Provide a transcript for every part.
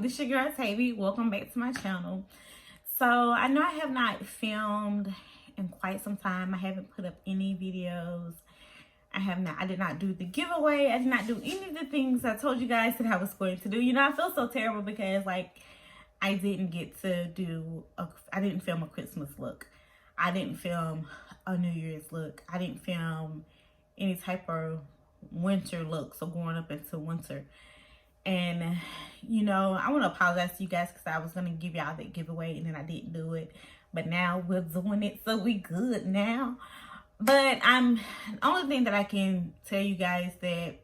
This your girl Tavy. Welcome back to my channel. So I know I have not filmed in quite some time. I haven't put up any videos. I did not do the giveaway. I did not do any of the things I told you guys that I was going to do. You know, I feel so terrible because like I didn't get to I didn't film a Christmas look. I didn't film a New Year's look. I didn't film any type of winter look, so going up into winter. And you know, I want to apologize to you guys because I was going to give y'all that giveaway and then I didn't do it, but now we're doing it, so we good now. But the only thing that I can tell you guys that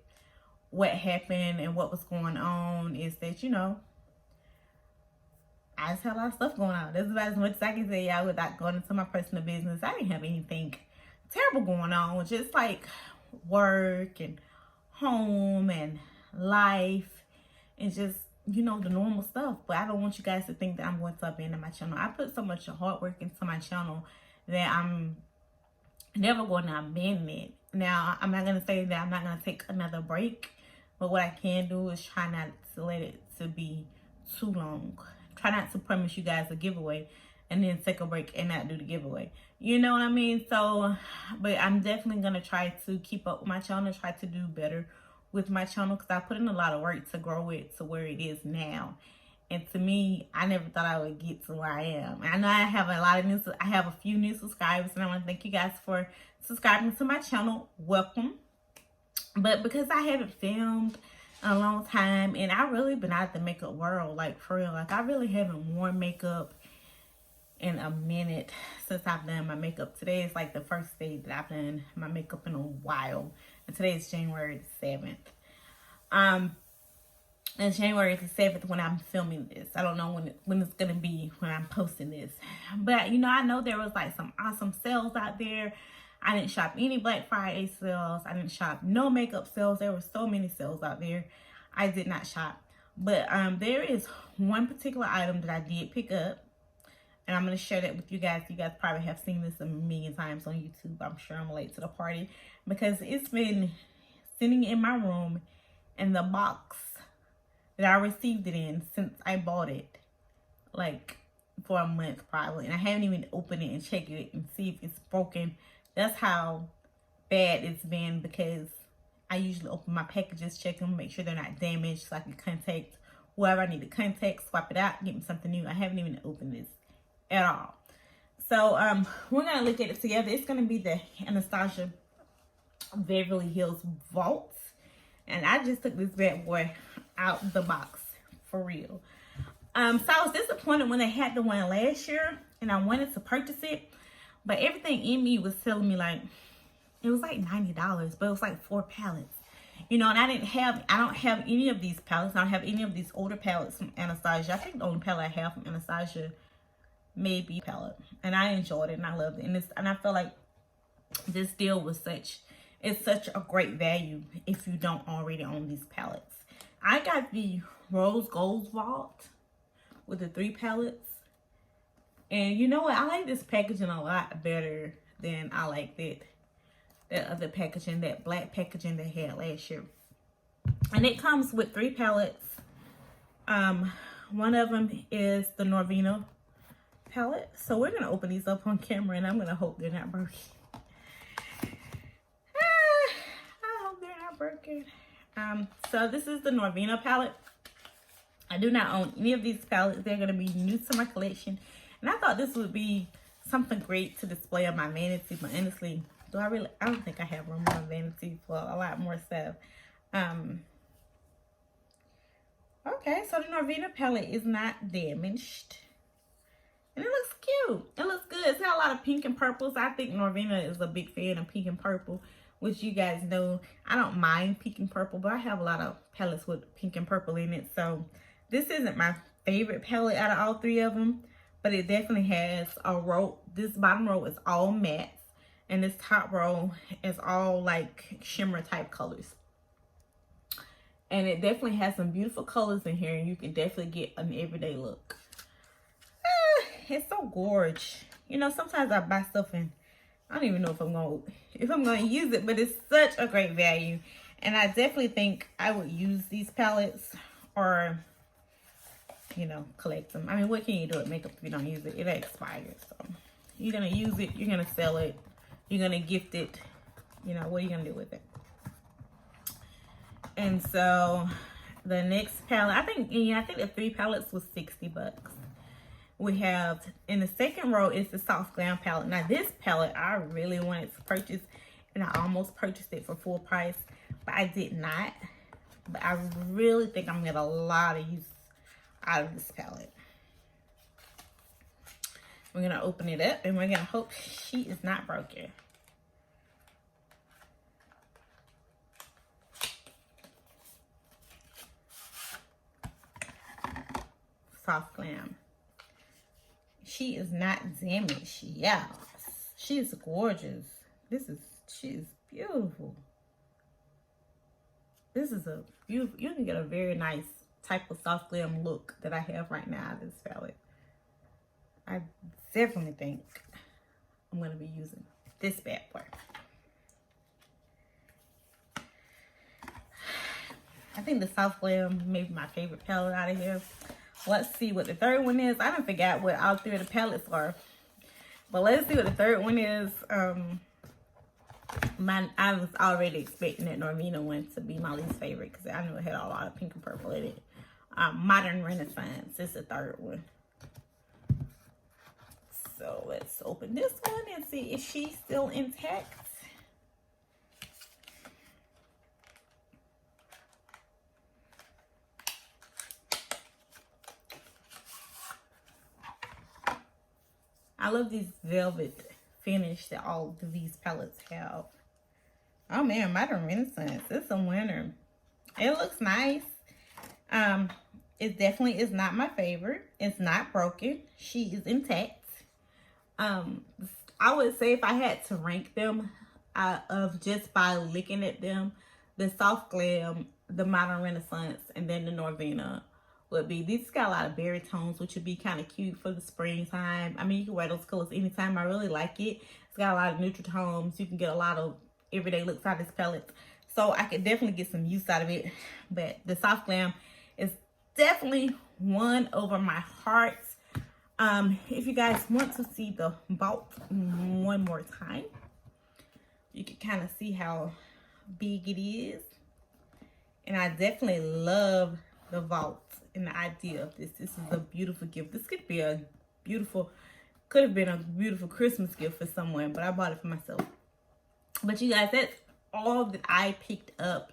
what happened and what was going on is that, you know, I just had a lot of stuff going on. That's about as much as I can tell y'all without going into my personal business. I didn't have anything terrible going on, just like work and home and life and just, you know, the normal stuff. But I don't want you guys to think that I'm going to abandon my channel. I put so much hard work into my channel that I'm never going to abandon it. Now, I'm not going to say that I'm not going to take another break, but what I can do is try not to let it to be too long. Try not to promise you guys a giveaway and then take a break and not do the giveaway. You know what I mean? So, but I'm definitely going to try to keep up with my channel, try to do better with my channel because I put in a lot of work to grow it to where it is now. And to me, I never thought I would get to where I am. I know I have I have a few new subscribers, and I want to thank you guys for subscribing to my channel. Welcome. But because I haven't filmed in a long time, and I really been out of the makeup world, like for real, like I really haven't worn makeup in a minute since I've done my makeup. Today is like the first day that I've done my makeup in a while, and today is January the 7th. And January the 7th when I'm filming this. I don't know when it's gonna be when I'm posting this, but you know, I know there was like some awesome sales out there. I didn't shop any Black Friday sales. I didn't shop no makeup sales. There were so many sales out there. I did not shop, but there is one particular item that I did pick up. And I'm going to share that with you guys. You guys probably have seen this a million times on YouTube. I'm sure I'm late to the party because it's been sitting in my room in the box that I received it in since I bought it, like for a month probably. And I haven't even opened it and checked it and see if it's broken. That's how bad it's been because I usually open my packages, check them, make sure they're not damaged so I can contact whoever I need to contact, swap it out, get me something new. I haven't even opened this at all. So we're gonna look at it together. It's gonna be the Anastasia Beverly Hills Vault, and I just took this bad boy out the box for real. So I was disappointed when they had the one last year and I wanted to purchase it, but everything in me was telling me like it was like $90, but it was like 4 palettes, you know. And I don't have any of these palettes. I don't have any of these older palettes from Anastasia. I think the only palette I have from Anastasia maybe palette, and I enjoyed it and I loved it, and I feel like this deal was it's such a great value if you don't already own these palettes. I got the Rose Gold Vault with the 3 palettes, and you know what, I like this packaging a lot better than I like that other packaging, that black packaging they had last year. And it comes with 3 palettes. One of them is the Norvina palette. So we're gonna open these up on camera and I'm gonna hope they're not broken. I hope they're not broken. So this is the Norvina palette. I do not own any of these palettes. They're gonna be new to my collection, and I thought this would be something great to display on my vanity. But honestly, I don't think I have room on my vanity for a lot more stuff. Okay, so the Norvina palette is not damaged. And it looks cute. It looks good. It's got a lot of pink and purples. I think Norvina is a big fan of pink and purple, which you guys know. I don't mind pink and purple, but I have a lot of palettes with pink and purple in it. So this isn't my favorite palette out of all 3 of them, but it definitely has a row. This bottom row is all matte, and this top row is all like shimmer type colors. And it definitely has some beautiful colors in here, and you can definitely get an everyday look. It's so gorgeous. You know, sometimes I buy stuff and I don't even know if I'm gonna use it, but it's such a great value. And I definitely think I would use these palettes, or you know, collect them. I mean, what can you do with makeup if you don't use it? It'll expire. So you're going to use it. You're going to sell it. You're going to gift it. You know, what are you going to do with it? And so the next palette, I think the 3 palettes was $60. We have, in the second row is the Soft Glam palette. Now this palette I really wanted to purchase, and I almost purchased it for full price, but I did not. But I really think I'm gonna get a lot of use out of this palette. We're gonna open it up and we're gonna hope she is not broken. Soft Glam. She is not damaged. Yeah, she is gorgeous. She is beautiful. This is a beautiful, you can get a very nice type of soft glam look that I have right now out of this palette. I definitely think I'm going to be using this bad boy. I think the soft glam may be my favorite palette out of here. Let's see what the third one is. I don't forget what all 3 of the palettes are. But let's see what the third one is. I was already expecting that Norvina one to be my least favorite because I knew it had a lot of pink and purple in it. Modern Renaissance is the third one. So let's open this one and see if she's still intact. I love this velvet finish that all of these palettes have. Oh man, Modern Renaissance. It's a winner. It looks nice. It definitely is not my favorite. It's not broken. She is intact. I would say if I had to rank them of just by looking at them, the Soft Glam, the Modern Renaissance, and then the Norvina would be. These got a lot of berry tones, which would be kind of cute for the springtime. I mean, you can wear those colors anytime. I really like it. It's got a lot of neutral tones. You can get a lot of everyday looks out of this palette. So I could definitely get some use out of it. But the Soft Glam is definitely won over my heart. If you guys want to see the vault one more time, you can kind of see how big it is. And I definitely love the vault and the idea of this. This is a beautiful gift. This could be a beautiful, could have been a beautiful Christmas gift for someone, but I bought it for myself. But you guys, that's all that I picked up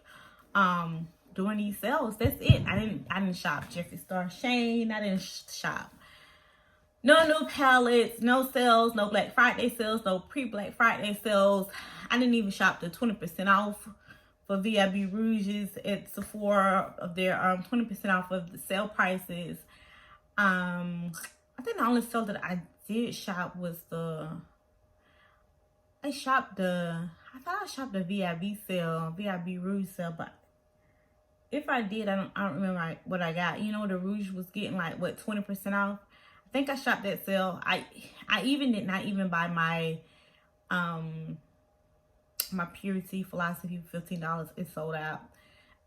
during these sales. That's it. I didn't shop Jeffree Star Shane. I didn't shop no new palettes, no sales, no Black Friday sales, no pre-Black Friday sales. I didn't even shop the 20% off for VIB Rouges at Sephora of their 20% off of the sale prices. I think the only sale that I did shop was I thought I shopped the VIB sale, VIB Rouge sale, but if I did, I don't remember what I got. You know, the Rouge was getting like, what, 20% off? I think I shopped that sale. I even did not even buy my my Purity Philosophy for $15. It sold out.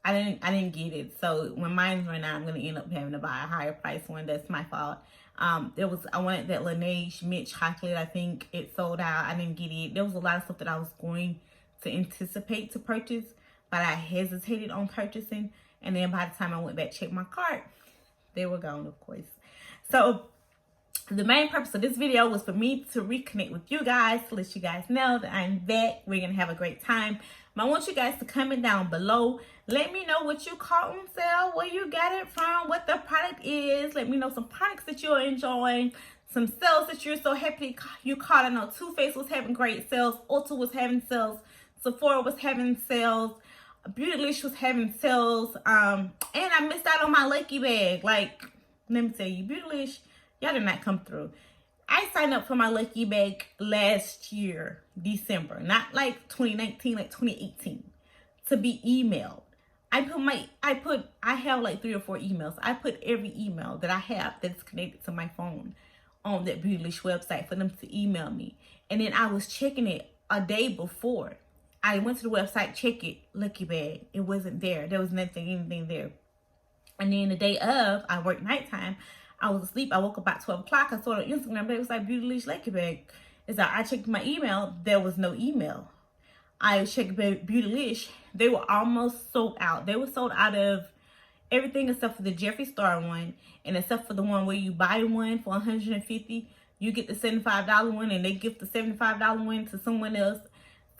I didn't get it. So when mine ran out, I'm gonna end up having to buy a higher price one. That's my fault. I wanted that Laneige Mint Chocolate. I think it sold out. I didn't get it. There was a lot of stuff that I was going to anticipate to purchase, but I hesitated on purchasing. And then by the time I went back, checked my cart, they were gone, of course. So the main purpose of this video was for me to reconnect with you guys, to let you guys know that I'm back. We're going to have a great time. But I want you guys to comment down below. Let me know what you caught on sale, where you got it from, what the product is. Let me know some products that you're enjoying, some sales that you're so happy you caught. I know Too Faced was having great sales. Ulta was having sales. Sephora was having sales. Beautylish was having sales. And I missed out on my Lucky Bag. Like, let me tell you, Beautylish, y'all did not come through. I signed up for my Lucky Bag last year, December. Not like 2019, like 2018. To be emailed. I have like 3 or 4 emails. I put every email that I have that's connected to my phone on that Beautylish website for them to email me. And then I was checking it a day before. I went to the website, check it, Lucky Bag. It wasn't there. There was anything there. And then the day of, I worked nighttime. I was asleep. I woke up about 12 o'clock. I saw it on Instagram, but it was like Beautylish Lucky Bag. It's like I checked my email. There was no email. I checked Beautylish. They were almost sold out. They were sold out of everything except for the Jeffree Star one, and except for the one where you buy one for $150, you get the $75 one, and they give the $75 one to someone else.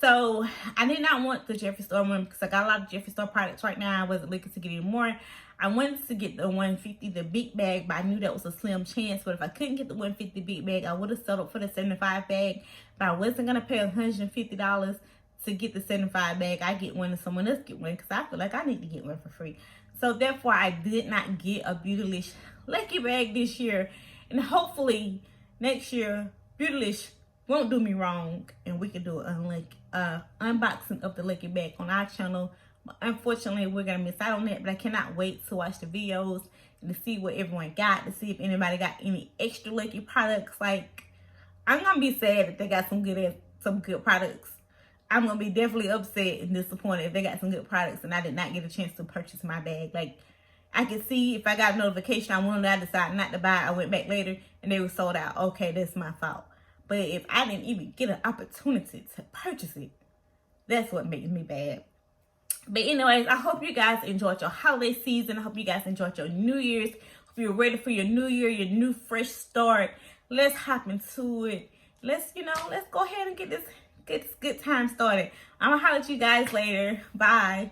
So I did not want the Jeffree Star one because I got a lot of Jeffree Star products right now. I wasn't looking to get any more. I wanted to get the 150, the big bag, but I knew that was a slim chance. But if I couldn't get the 150 big bag, I would have settled for the 75 bag. But I wasn't gonna pay $150 to get the 75 bag. I get one and someone else get one because I feel like I need to get one for free. So therefore, I did not get a Beautylish Lucky Bag this year. And hopefully next year, Beautylish won't do me wrong and we can do an unboxing of the Lucky Bag on our channel. But unfortunately, we're going to miss out on that. But I cannot wait to watch the videos and to see what everyone got, to see if anybody got any extra Lucky products. Like, I'm going to be sad if they got some good products. I'm going to be definitely upset and disappointed if they got some good products and I did not get a chance to purchase my bag. Like, I could see if I got a notification I wanted, I decided not to buy it. I went back later and they were sold out. Okay, that's my fault. But if I didn't even get an opportunity to purchase it, that's what makes me bad. But anyways, I hope you guys enjoyed your holiday season. I hope you guys enjoyed your New Year's. Hope you're ready for your new year, your new fresh start. Let's hop into it. Let's go ahead and get this good time started. I'm gonna holler at you guys later. Bye.